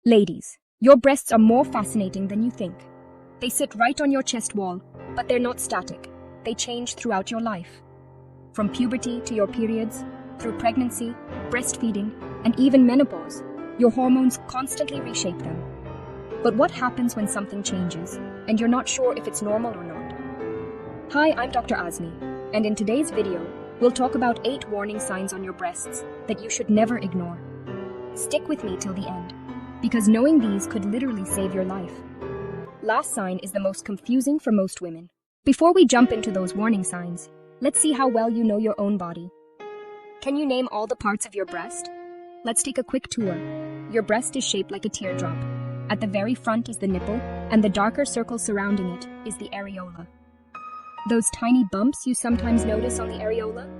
Ladies, your breasts are more fascinating than you think. They sit right on your chest wall, but they're not static. They change throughout your life. From puberty to your periods, through pregnancy, breastfeeding, and even menopause, your hormones constantly reshape them. But what happens when something changes, and you're not sure if it's normal or not? Hi, I'm Dr. Azmi, and in today's video, we'll talk about 8 warning signs on your breasts that you should never ignore. Stick with me till the end, because knowing these could literally save your life. Last sign is the most confusing for most women. Before we jump into those warning signs, let's see how well you know your own body. Can you name all the parts of your breast? Let's take a quick tour. Your breast is shaped like a teardrop. At the very front is the nipple, and the darker circle surrounding it is the areola. Those tiny bumps you sometimes notice on the areola?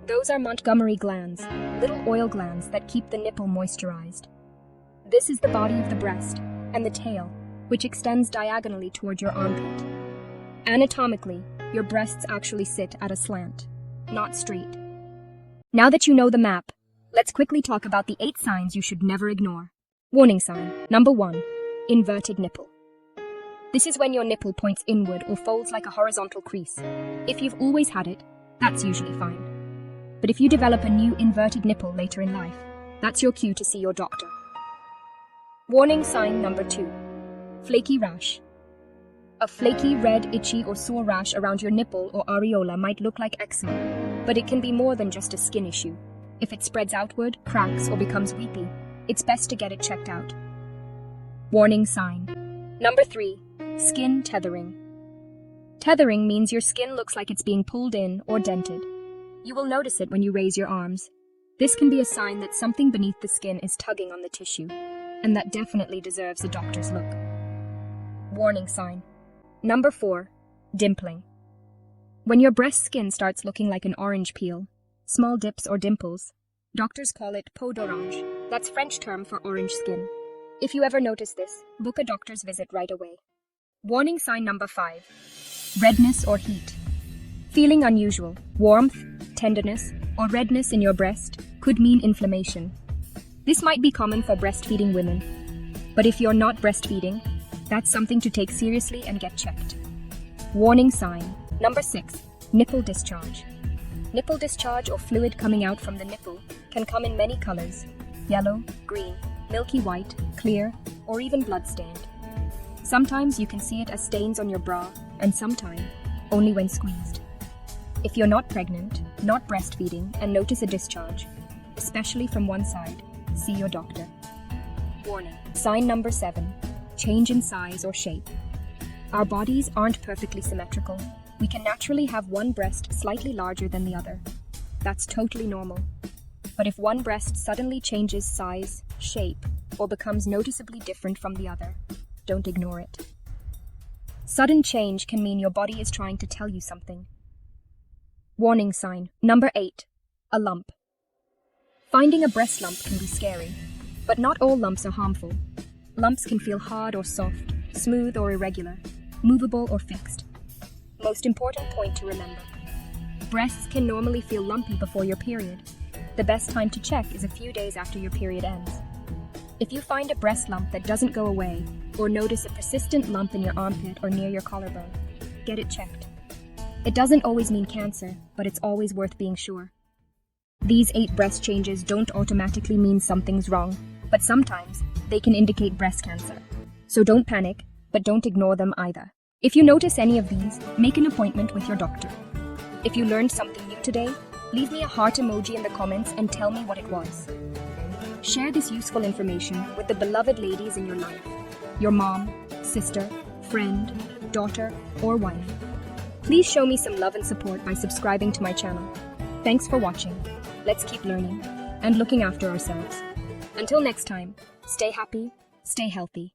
Those are Montgomery glands, little oil glands that keep the nipple moisturized. This is the body of the breast, and the tail, which extends diagonally toward your armpit. Anatomically, your breasts actually sit at a slant, not straight. Now that you know the map, let's quickly talk about the 8 signs you should never ignore. Warning sign. Number 1. Inverted nipple. This is when your nipple points inward or folds like a horizontal crease. If you've always had it, that's usually fine. But if you develop a new inverted nipple later in life, that's your cue to see your doctor. Warning sign number 2. Flaky rash. A flaky, red, itchy, or sore rash around your nipple or areola might look like eczema, but it can be more than just a skin issue. If it spreads outward, cracks, or becomes weepy, it's best to get it checked out. Warning sign. Number 3. Skin tethering. Tethering means your skin looks like it's being pulled in or dented. You will notice it when you raise your arms. This can be a sign that something beneath the skin is tugging on the tissue, and that definitely deserves a doctor's look. Warning sign. Number 4. Dimpling. When your breast skin starts looking like an orange peel, small dips or dimples, doctors call it peau d'orange. That's French term for orange skin. If you ever notice this, book a doctor's visit right away. Warning sign number 5. Redness or heat. Feeling unusual, warmth, tenderness, or redness in your breast could mean inflammation. This might be common for breastfeeding women, but if you're not breastfeeding, that's something to take seriously and get checked. Warning sign. Number 6. Nipple discharge. Nipple discharge, or fluid coming out from the nipple, can come in many colors: yellow, green, milky white, clear, or even blood-stained. Sometimes you can see it as stains on your bra, and sometimes only when squeezed. If you're not pregnant, not breastfeeding, and notice a discharge, especially from one side, see your doctor. Warning. Sign number 7. Change in size or shape. Our bodies aren't perfectly symmetrical. We can naturally have one breast slightly larger than the other. That's totally normal. But if one breast suddenly changes size, shape, or becomes noticeably different from the other, don't ignore it. Sudden change can mean your body is trying to tell you something. Warning sign. Number 8. A lump. Finding a breast lump can be scary, but not all lumps are harmful. Lumps can feel hard or soft, smooth or irregular, movable or fixed. Most important point to remember. Breasts can normally feel lumpy before your period. The best time to check is a few days after your period ends. If you find a breast lump that doesn't go away, or notice a persistent lump in your armpit or near your collarbone, get it checked. It doesn't always mean cancer, but it's always worth being sure. These 8 breast changes don't automatically mean something's wrong, but sometimes they can indicate breast cancer. So don't panic, but don't ignore them either. If you notice any of these, make an appointment with your doctor. If you learned something new today, leave me a heart emoji in the comments and tell me what it was. Share this useful information with the beloved ladies in your life, your mom, sister, friend, daughter, or wife. Please show me some love and support by subscribing to my channel. Thanks for watching. Let's keep learning and looking after ourselves. Until next time, stay happy, stay healthy.